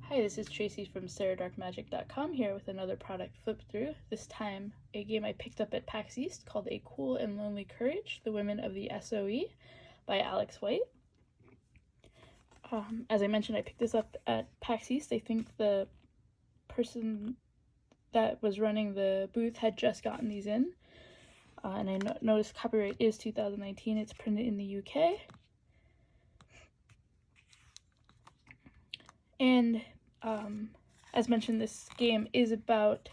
Hi, this is Tracy from SarahDarkMagic.com here with another product flip through. This time, a game I picked up at PAX East called A Cool and Lonely Courage, The Women of the SOE by Alex White. As I mentioned, I picked this up at PAX East. I think the person that was running the booth had just gotten these in. And I noticed copyright is 2019. It's printed in the UK. And as mentioned, this game is about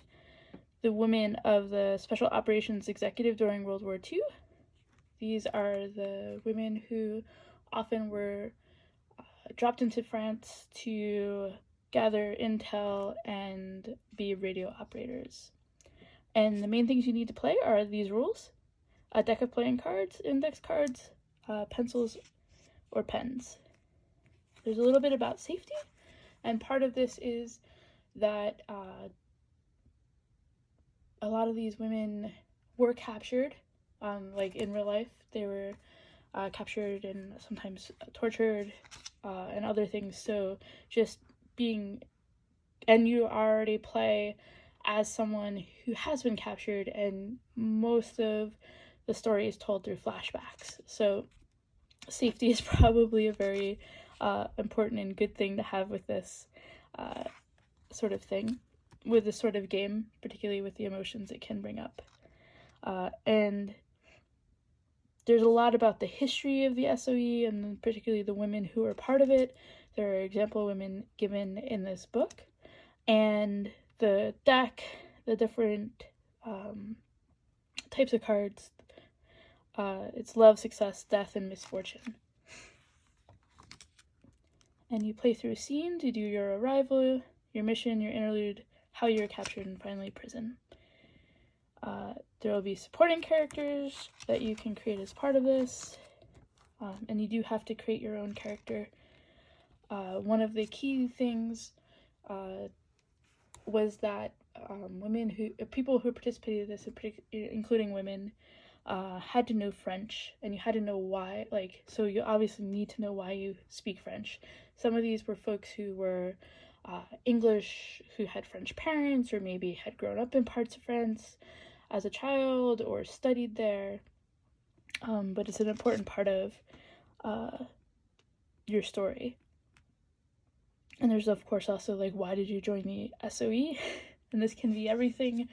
the women of the Special Operations Executive during World War II. These are the women who often were dropped into France to gather intel and be radio operators. And the main things you need to play are these rules: a deck of playing cards, index cards, pencils, or pens. There's a little bit about safety, and part of this is that a lot of these women were captured, like in real life. They were captured and sometimes tortured and other things. So just being, and you already play as someone who has been captured, and most of the story is told through flashbacks. So safety is probably a very important and good thing to have with this sort of thing, with this sort of game, particularly with the emotions it can bring up. And there's a lot about the history of the SOE and particularly the women who are part of it. There are example women given in this book. And the deck, the different types of cards, it's love, success, death, and misfortune. And you play through scenes. You do your arrival, your mission, your interlude, how you're captured, and finally prison. There will be supporting characters that you can create as part of this, and you do have to create your own character. One of the key things was that people who participated in this, including women, had to know French, and you had to know why. So you obviously need to know why you speak French. Some of these were folks who were English, who had French parents, or maybe had grown up in parts of France as a child or studied there. But it's an important part of your story. And there's, of course, also, why did you join the SOE? And this can be everything.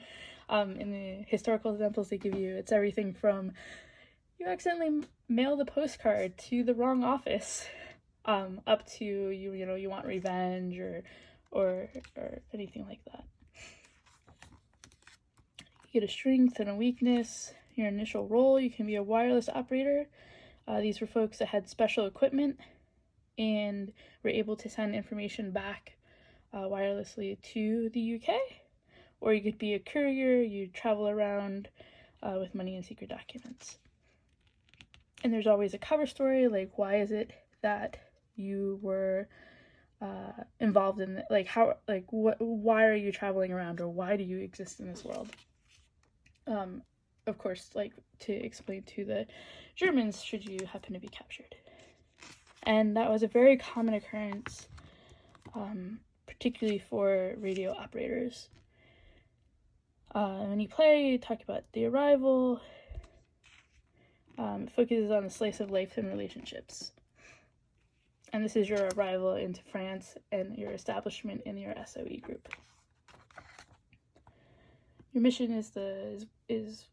In the historical examples they give you, it's everything from you accidentally mail the postcard to the wrong office, up to you want revenge or anything like that. You get a strength and a weakness. Your initial role, you can be a wireless operator. These were folks that had special equipment and were able to send information back wirelessly to the UK. Or you could be a courier. You travel around with money and secret documents. And there's always a cover story, why is it that you were involved in why are you traveling around, or why do you exist in this world? Of course, to explain to the Germans should you happen to be captured. And that was a very common occurrence, particularly for radio operators. When you play, you talk about the arrival. It focuses on the slice of life and relationships. And this is your arrival into France and your establishment in your SOE group. Your mission is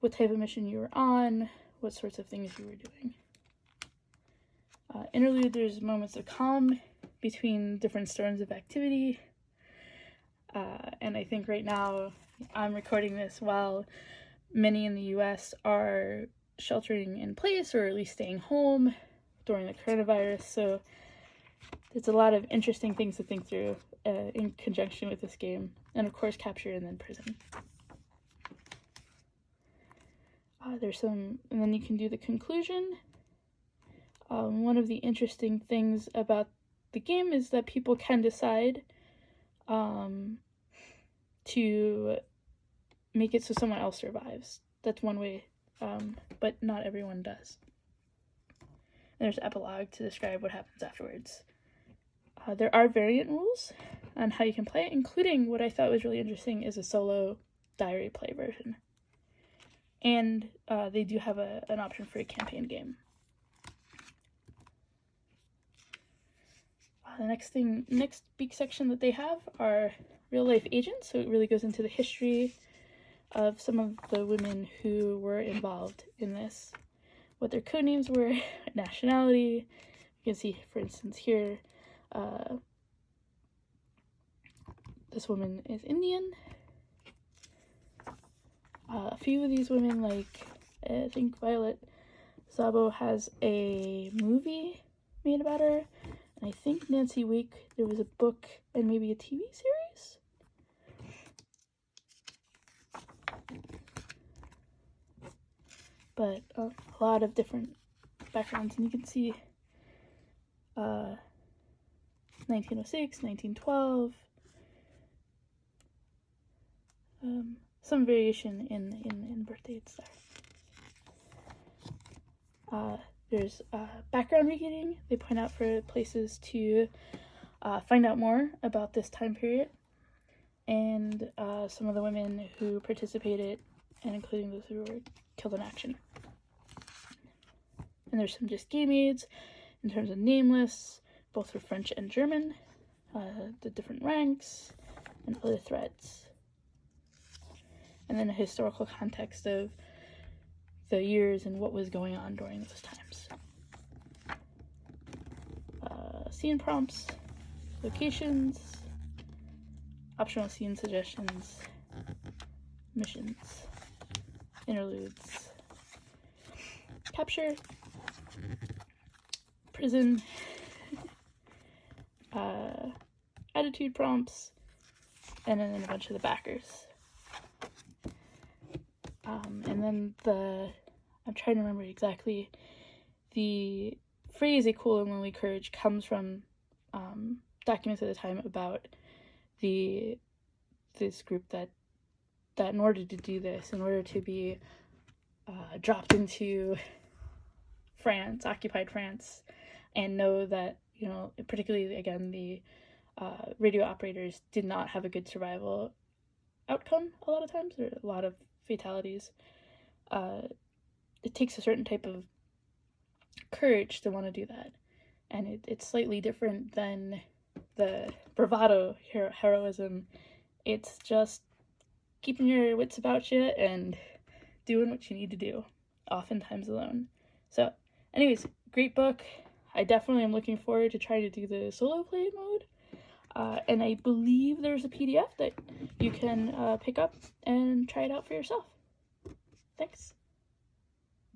what type of mission you were on, what sorts of things you were doing. Interlude, there's moments of calm between different storms of activity. And I think right now I'm recording this while many in the US are sheltering in place, or at least staying home during the coronavirus. So there's a lot of interesting things to think through in conjunction with this game. And of course, capture and then prison. And then you can do the conclusion. One of the interesting things about the game is that people can decide to make it so someone else survives. That's one way, but not everyone does. And there's epilogue to describe what happens afterwards. There are variant rules on how you can play it, including what I thought was really interesting is a solo diary play version. And they do have an option for a campaign game. The next big section that they have are real-life agents, so it really goes into the history of some of the women who were involved in this, what their code names were, nationality. You can see, for instance, here, this woman is Indian. A few of these women, like, I think Violet Szabo has a movie made about her. And I think Nancy Wake, there was a book and maybe a TV series? But a lot of different backgrounds, and you can see 1906, 1912, some variation in birth dates there. There's background reading. They point out for places to find out more about this time period and some of the women who participated, and including those who were killed in action. And there's some just game aids in terms of name lists, both for French and German, the different ranks, and other threads. And then a historical context of the years and what was going on during those times. Scene prompts, locations, optional scene suggestions, missions, interludes, capture, prison, attitude prompts, and then a bunch of the backers. And then I'm trying to remember exactly, the phrase "a cool and lonely courage" comes from documents at the time about this group that in order to do this, in order to be dropped into France, occupied France, and know that, you know, particularly again the radio operators did not have a good survival outcome a lot of times. There are a lot of fatalities. It takes a certain type of courage to want to do that, and it's slightly different than the bravado heroism. It's just keeping your wits about you and doing what you need to do, oftentimes alone. So anyways, great book. I definitely am looking forward to trying to do the solo play mode. And I believe there's a PDF that you can pick up and try it out for yourself. Thanks.